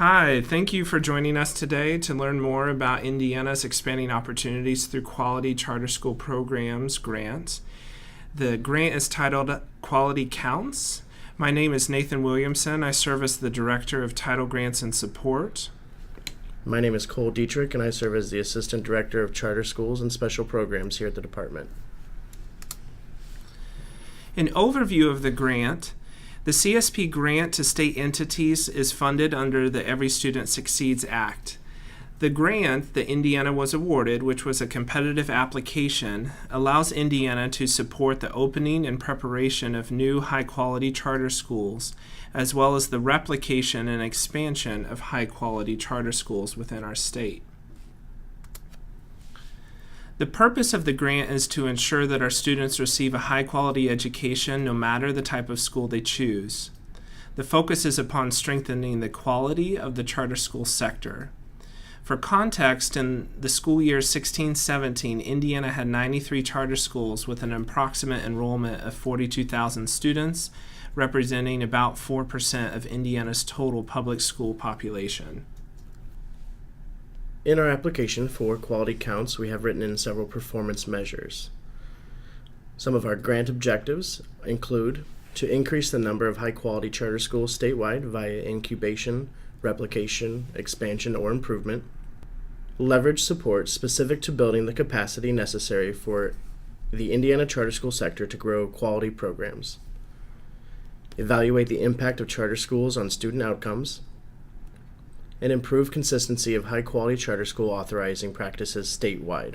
Hi, thank you for joining us today to learn more about Indiana's expanding opportunities through Quality Charter School Programs grant. The grant is titled Quality Counts. My name is Nathan Williamson. I serve as the Director of Title Grants and Support. My name is Cole Dietrich, and I serve as the Assistant Director of Charter Schools and Special Programs here at the department. An overview of the grant. The CSP grant to state entities is funded under the Every Student Succeeds Act. The grant that Indiana was awarded, which was a competitive application, allows Indiana to support the opening and preparation of new high-quality charter schools, as well as the replication and expansion of high-quality charter schools within our state. The purpose of the grant is to ensure that our students receive a high-quality education no matter the type of school they choose. The focus is upon strengthening the quality of the charter school sector. For context, in the school year 16-17, Indiana had 93 charter schools with an approximate enrollment of 42,000 students, representing about 4% of Indiana's total public school population. In our application for Quality Counts, we have written in several performance measures. Some of our grant objectives include to increase the number of high-quality charter schools statewide via incubation, replication, expansion, or improvement, leverage support specific to building the capacity necessary for the Indiana charter school sector to grow quality programs, evaluate the impact of charter schools on student outcomes, and improve consistency of high-quality charter school authorizing practices statewide.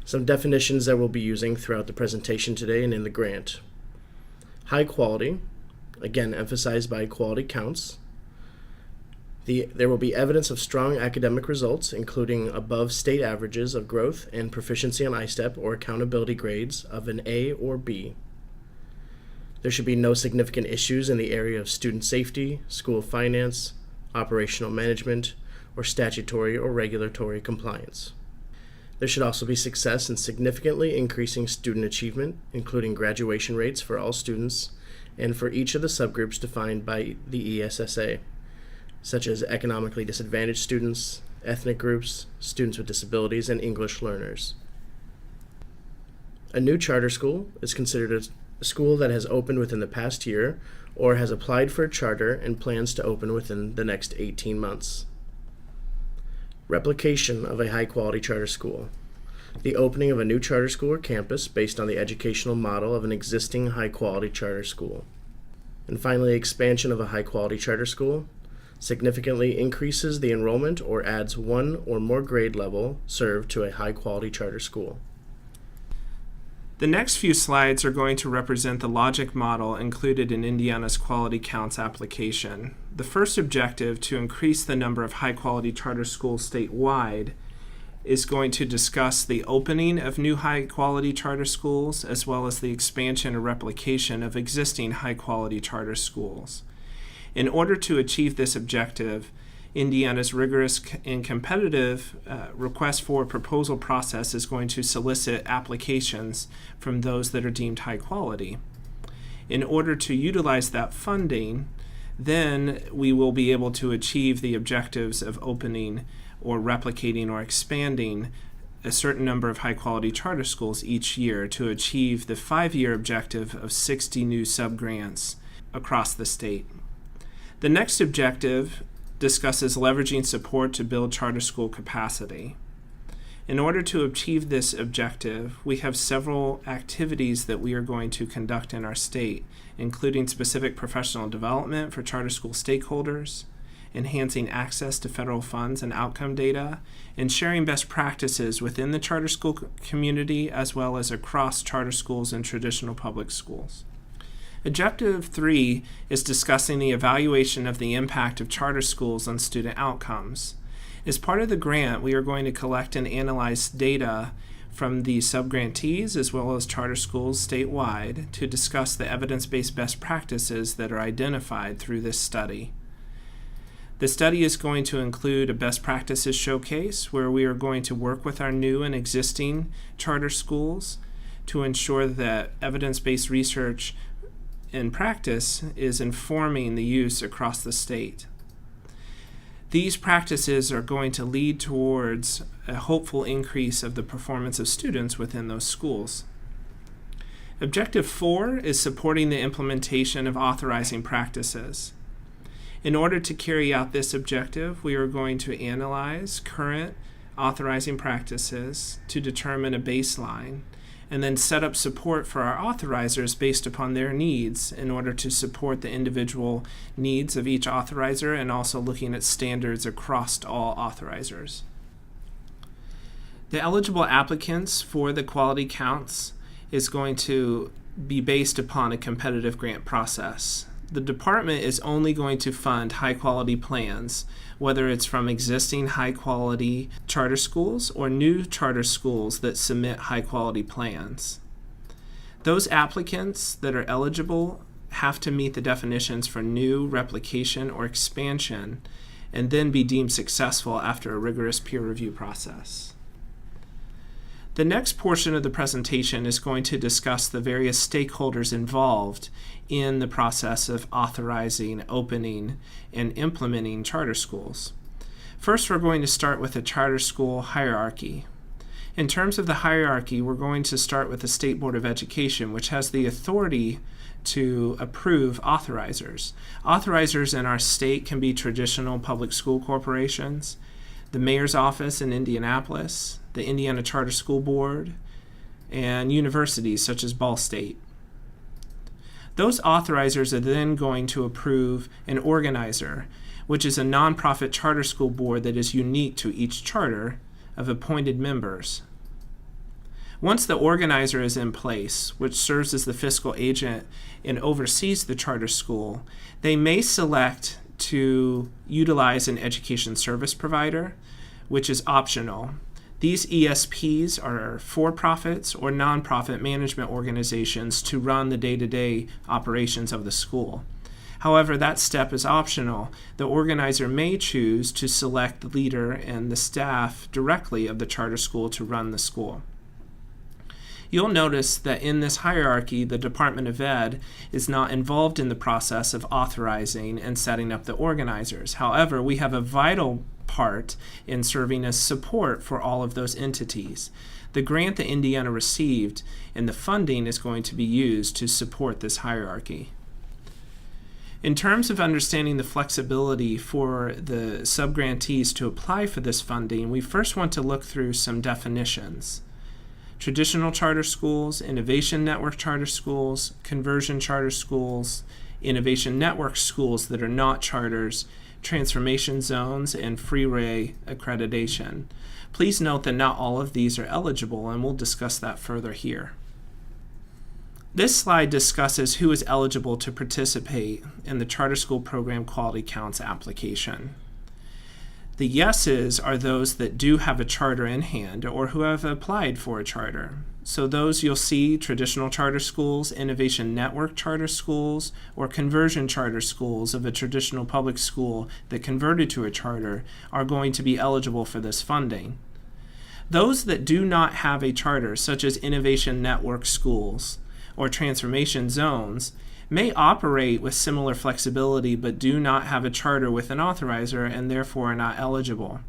Some definitions that we'll be using throughout the presentation today and in the grant. High quality, again emphasized by Quality Counts. There will be evidence of strong academic results, including above state averages of growth and proficiency on ISTEP or accountability grades of an A or B. There should be no significant issues in the area of student safety, school finance, operational management, or statutory or regulatory compliance. There should also be success in significantly increasing student achievement, including graduation rates for all students and for each of the subgroups defined by the ESSA, such as economically disadvantaged students, ethnic groups, students with disabilities, and English learners. A new charter school is considered a school that has opened within the past year or has applied for a charter and plans to open within the next 18 months. Replication of a high-quality charter school. The opening of a new charter school or campus based on the educational model of an existing high-quality charter school. And finally, expansion of a high-quality charter school significantly increases the enrollment or adds one or more grade level served to a high-quality charter school. The next few slides are going to represent the logic model included in Indiana's Quality Counts application. The first objective, to increase the number of high-quality charter schools statewide, is going to discuss the opening of new high-quality charter schools as well as the expansion or replication of existing high-quality charter schools. In order to achieve this objective, Indiana's rigorous and competitive request for proposal process is going to solicit applications from those that are deemed high quality. In order to utilize that funding, then we will be able to achieve the objectives of opening or replicating or expanding a certain number of high quality charter schools each year to achieve the 5-year objective of 60 new subgrants across the state. The next objective discusses leveraging support to build charter school capacity. In order to achieve this objective, we have several activities that we are going to conduct in our state, including specific professional development for charter school stakeholders, enhancing access to federal funds and outcome data, and sharing best practices within the charter school community as well as across charter schools and traditional public schools. Objective 3 is discussing the evaluation of the impact of charter schools on student outcomes. As part of the grant, we are going to collect and analyze data from the subgrantees as well as charter schools statewide to discuss the evidence-based best practices that are identified through this study. The study is going to include a best practices showcase where we are going to work with our new and existing charter schools to ensure that evidence-based research in practice is informing the use across the state. These practices are going to lead towards a hopeful increase of the performance of students within those schools. Objective 4 is supporting the implementation of authorizing practices. In order to carry out this objective, we are going to analyze current authorizing practices to determine a baseline, and then set up support for our authorizers based upon their needs in order to support the individual needs of each authorizer, and also looking at standards across all authorizers. The eligible applicants for the quality counts is going to be based upon a competitive grant process. The department is only going to fund high-quality plans, whether it's from existing high-quality charter schools or new charter schools that submit high-quality plans. Those applicants that are eligible have to meet the definitions for new, replication, or expansion, and then be deemed successful after a rigorous peer review process. The next portion of the presentation is going to discuss the various stakeholders involved in the process of authorizing, opening, and implementing charter schools. First, we're going to start with a charter school hierarchy. In terms of the hierarchy, we're going to start with the State Board of Education, which has the authority to approve authorizers. Authorizers in our state can be traditional public school corporations, the mayor's office in Indianapolis, the Indiana Charter School Board, and universities such as Ball State. Those authorizers are then going to approve an organizer, which is a nonprofit charter school board that is unique to each charter of appointed members. Once the organizer is in place, which serves as the fiscal agent and oversees the charter school, they may select to utilize an education service provider, which is optional. These ESPs are for-profits or nonprofit management organizations to run the day-to-day operations of the school. However, that step is optional. The organizer may choose to select the leader and the staff directly of the charter school to run the school. You'll notice that in this hierarchy, the Department of Ed is not involved in the process of authorizing and setting up the organizers. However, we have a vital part in serving as support for all of those entities. The grant that Indiana received and the funding is going to be used to support this hierarchy. In terms of understanding the flexibility for the subgrantees to apply for this funding, we first want to look through some definitions. Traditional charter schools, innovation network charter schools, conversion charter schools, innovation network schools that are not charters, transformation zones, and freeway accreditation. Please note that not all of these are eligible, and we'll discuss that further here. This slide discusses who is eligible to participate in the Charter School Program Quality Counts application. The yeses are those that do have a charter in hand or who have applied for a charter. So those you'll see, traditional charter schools, innovation network charter schools, or conversion charter schools of a traditional public school that converted to a charter are going to be eligible for this funding. Those that do not have a charter, such as innovation network schools or transformation zones, may operate with similar flexibility but do not have a charter with an authorizer and therefore are not eligible.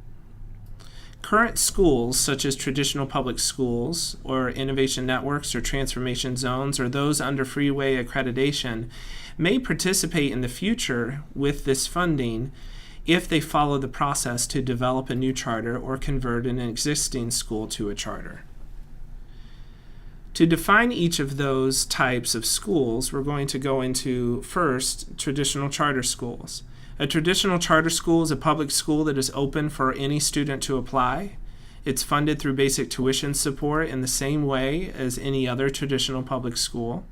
Current schools, such as traditional public schools or innovation networks or transformation zones or those under freeway accreditation, may participate in the future with this funding if they follow the process to develop a new charter or convert an existing school to a charter. To define each of those types of schools, we're going to go into first traditional charter schools. A traditional charter school is a public school that is open for any student to apply. It's funded through basic tuition support in the same way as any other traditional public school.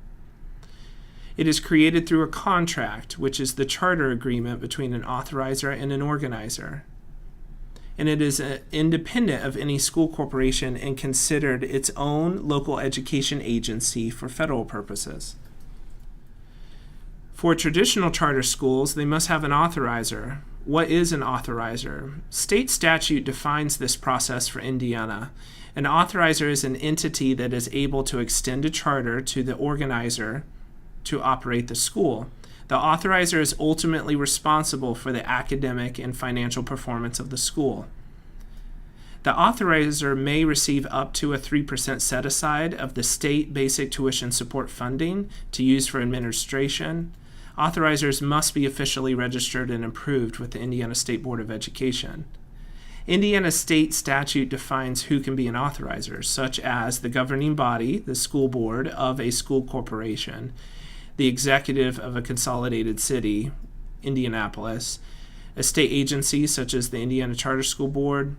It is created through a contract, which is the charter agreement between an authorizer and an organizer. And it is independent of any school corporation and considered its own local education agency for federal purposes. For traditional charter schools, they must have an authorizer. What is an authorizer? State statute defines this process for Indiana. An authorizer is an entity that is able to extend a charter to the organizer to operate the school. The authorizer is ultimately responsible for the academic and financial performance of the school. The authorizer may receive up to a 3% set aside of the state basic tuition support funding to use for administration. Authorizers must be officially registered and approved with the Indiana State Board of Education. Indiana state statute defines who can be an authorizer, such as the governing body, the school board of a school corporation, the executive of a consolidated city, Indianapolis, a state agency such as the Indiana Charter School Board,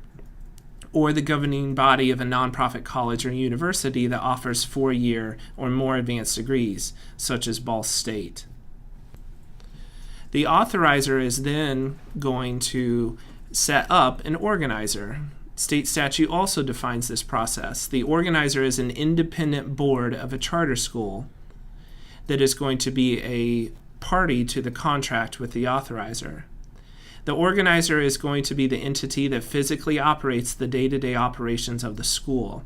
or the governing body of a nonprofit college or university that offers 4-year or more advanced degrees, such as Ball State. The authorizer is then going to set up an organizer. State statute also defines this process. The organizer is an independent board of a charter school that is going to be a party to the contract with the authorizer. The organizer is going to be the entity that physically operates the day-to-day operations of the school.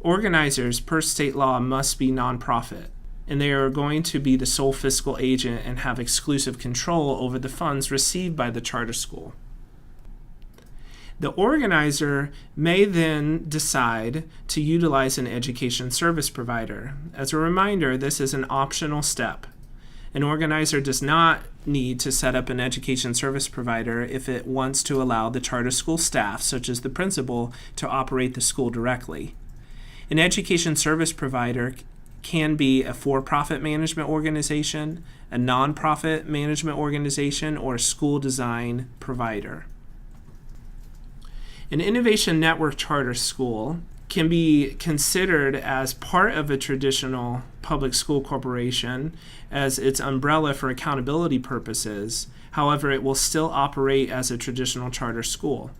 Organizers, per state law, must be nonprofit, and they are going to be the sole fiscal agent and have exclusive control over the funds received by the charter school. The organizer may then decide to utilize an education service provider. As a reminder, this is an optional step. An organizer does not need to set up an education service provider if it wants to allow the charter school staff, such as the principal, to operate the school directly. An education service provider can be a for-profit management organization, a nonprofit management organization, or a school design provider. An Innovation Network charter school can be considered as part of a traditional public school corporation as its umbrella for accountability purposes. However, it will still operate as a traditional charter school.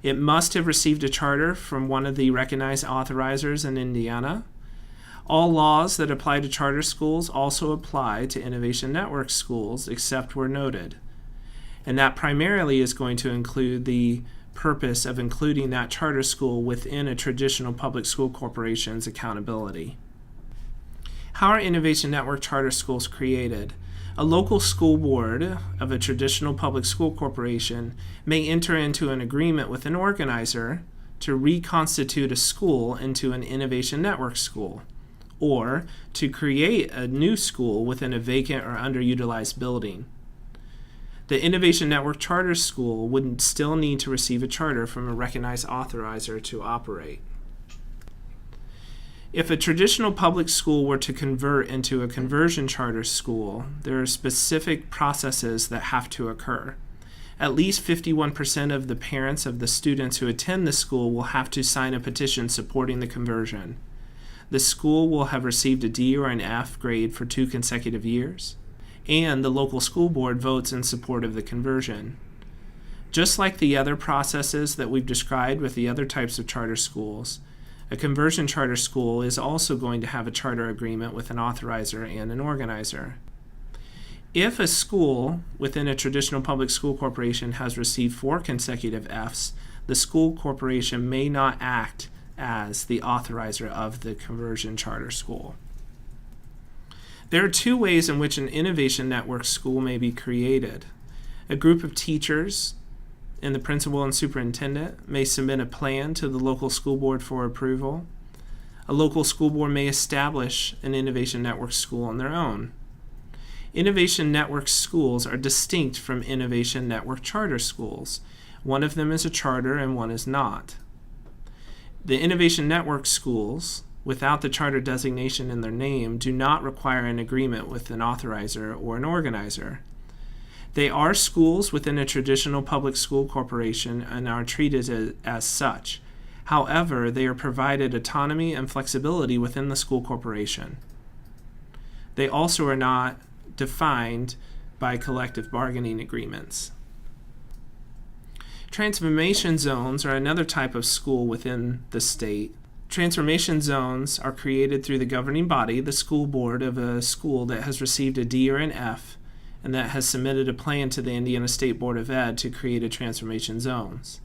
It must have received a charter from one of the recognized authorizers in Indiana. All laws that apply to charter schools also apply to Innovation Network schools, except where noted. And that primarily is going to include the purpose of including that charter school within a traditional public school corporation's accountability. How are Innovation Network charter schools created? A local school board of a traditional public school corporation may enter into an agreement with an organizer to reconstitute a school into an Innovation Network school, or to create a new school within a vacant or underutilized building. The Innovation Network charter school would still need to receive a charter from a recognized authorizer to operate. If a traditional public school were to convert into a conversion charter school, there are specific processes that have to occur. At least 51% of the parents of the students who attend the school will have to sign a petition supporting the conversion. The school will have received a D or an F grade for 2 consecutive years, and the local school board votes in support of the conversion. Just like the other processes that we've described with the other types of charter schools, a conversion charter school is also going to have a charter agreement with an authorizer and an organizer. If a school within a traditional public school corporation has received 4 consecutive Fs, the school corporation may not act as the authorizer of the conversion charter school. There are 2 ways in which an Innovation Network school may be created. A group of teachers and the principal and superintendent may submit a plan to the local school board for approval. A local school board may establish an Innovation Network school on their own. Innovation Network schools are distinct from Innovation Network charter schools. One of them is a charter and one is not. The Innovation Network schools, without the charter designation in their name, do not require an agreement with an authorizer or an organizer. They are schools within a traditional public school corporation and are treated as such. However, they are provided autonomy and flexibility within the school corporation. They also are not defined by collective bargaining agreements. Transformation zones are another type of school within the state. Transformation zones are created through the governing body, the school board of a school that has received a D or an F, and that has submitted a plan to the Indiana State Board of Ed to create a transformation zones.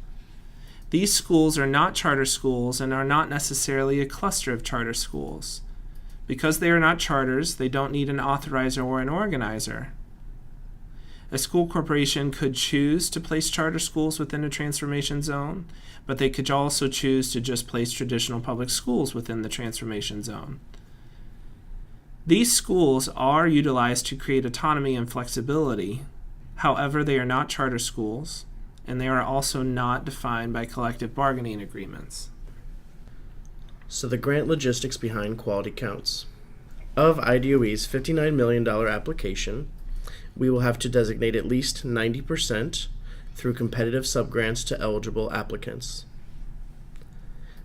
These schools are not charter schools and are not necessarily a cluster of charter schools. Because they are not charters, they don't need an authorizer or an organizer. A school corporation could choose to place charter schools within a transformation zone, but they could also choose to just place traditional public schools within the transformation zone. These schools are utilized to create autonomy and flexibility. However, they are not charter schools, and they are also not defined by collective bargaining agreements. So the grant logistics behind quality counts. Of IDOE's $59 million application, we will have to designate at least 90% through competitive subgrants to eligible applicants.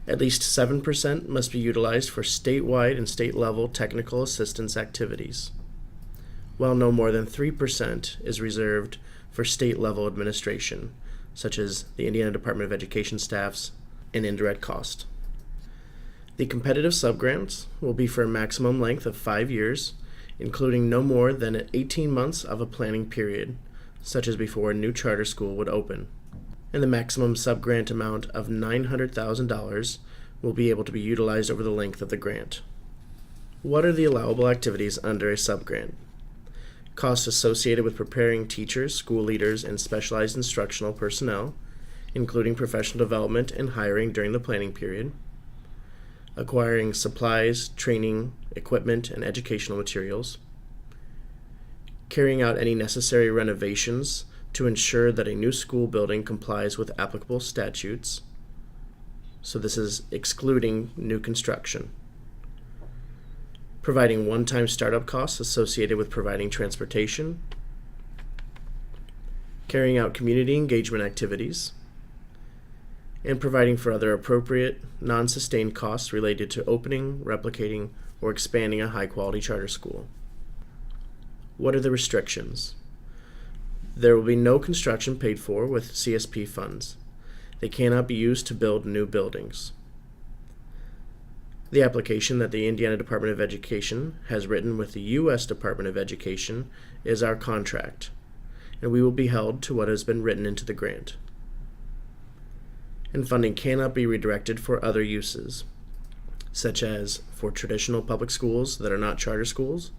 At least 7% must be utilized for statewide and state-level technical assistance activities, while no more than 3% is reserved for state-level administration, such as the Indiana Department of Education staffs and indirect cost. The competitive subgrants will be for a maximum length of 5 years, including no more than 18 months of a planning period, such as before a new charter school would open. And the maximum subgrant amount of $900,000 will be able to be utilized over the length of the grant. What are the allowable activities under a subgrant? Costs associated with preparing teachers, school leaders, and specialized instructional personnel, including professional development and hiring during the planning period. Acquiring supplies, training, equipment, and educational materials. Carrying out any necessary renovations to ensure that a new school building complies with applicable statutes. So this is excluding new construction. Providing one-time startup costs associated with providing transportation. Carrying out community engagement activities. And providing for other appropriate, non-sustained costs related to opening, replicating, or expanding a high-quality charter school. What are the restrictions? There will be no construction paid for with CSP funds. They cannot be used to build new buildings. The application that the Indiana Department of Education has written with the U.S. Department of Education is our contract, and we will be held to what has been written into the grant. And funding cannot be redirected for other uses, such as for traditional public schools that are not charter schools,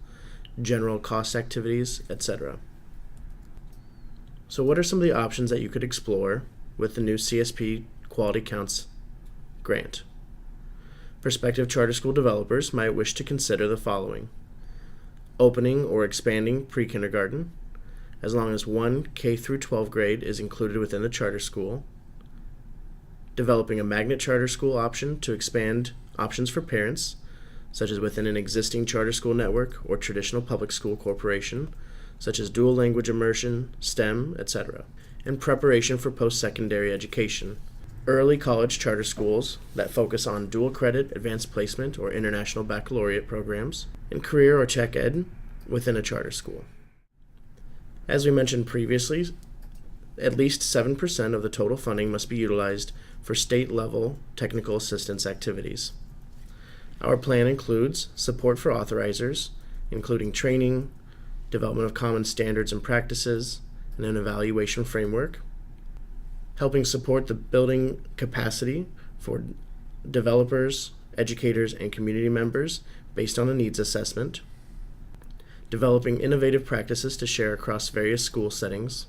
general cost activities, etc. So what are some of the options that you could explore with the new CSP Quality Counts grant? Prospective charter school developers might wish to consider the following: opening or expanding pre-kindergarten, as long as one K through 12 grade is included within the charter school. Developing a magnet charter school option to expand options for parents, such as within an existing charter school network or traditional public school corporation, such as dual language immersion, STEM, etc. And preparation for post-secondary education. Early college charter schools that focus on dual credit, advanced placement, or international baccalaureate programs, and career or tech ed within a charter school. As we mentioned previously, at least 7% of the total funding must be utilized for state-level technical assistance activities. Our plan includes support for authorizers, including training, development of common standards and practices, and an evaluation framework, helping support the building capacity for developers, educators, and community members based on a needs assessment, developing innovative practices to share across various school settings,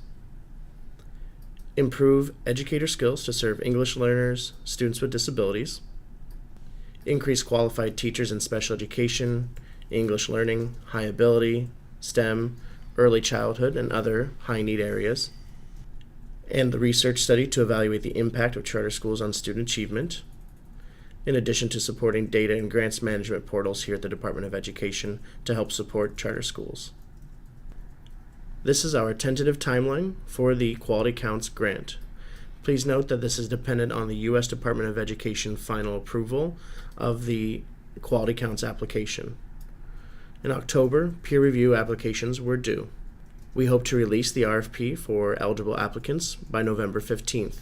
improve educator skills to serve English learners, students with disabilities, increase qualified teachers in special education, English learning, high ability, STEM, early childhood, and other high-need areas, and the research study to evaluate the impact of charter schools on student achievement, in addition to supporting data and grants management portals here at the Department of Education to help support charter schools. This is our tentative timeline for the Quality Counts grant. Please note that this is dependent on the U.S. Department of Education final approval of the Quality Counts application. In October, peer review applications were due. We hope to release the RFP for eligible applicants by November 15th.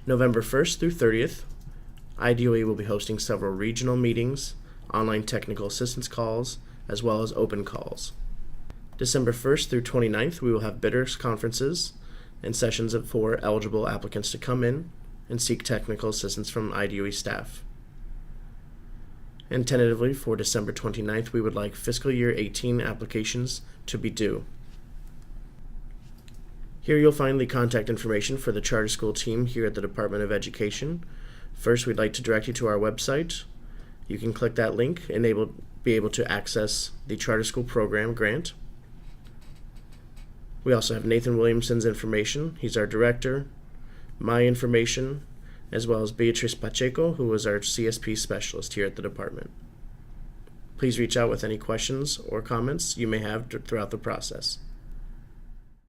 November 1st through 30th, IDOE will be hosting several regional meetings, online technical assistance calls, as well as open calls. December 1st through 29th, we will have bidders conferences and sessions for eligible applicants to come in and seek technical assistance from IDOE staff. And tentatively for December 29th, we would like fiscal year 18 applications to be due. Here you'll find the contact information for the charter school team here at the Department of Education. First, we'd like to direct you to our website. You can click that link and be able to access the charter school program grant. We also have Nathan Williamson's information. He's our director, my information, as well as Beatrice Pacheco, who was our CSP specialist here at the department. Please reach out with any questions or comments you may have throughout the process.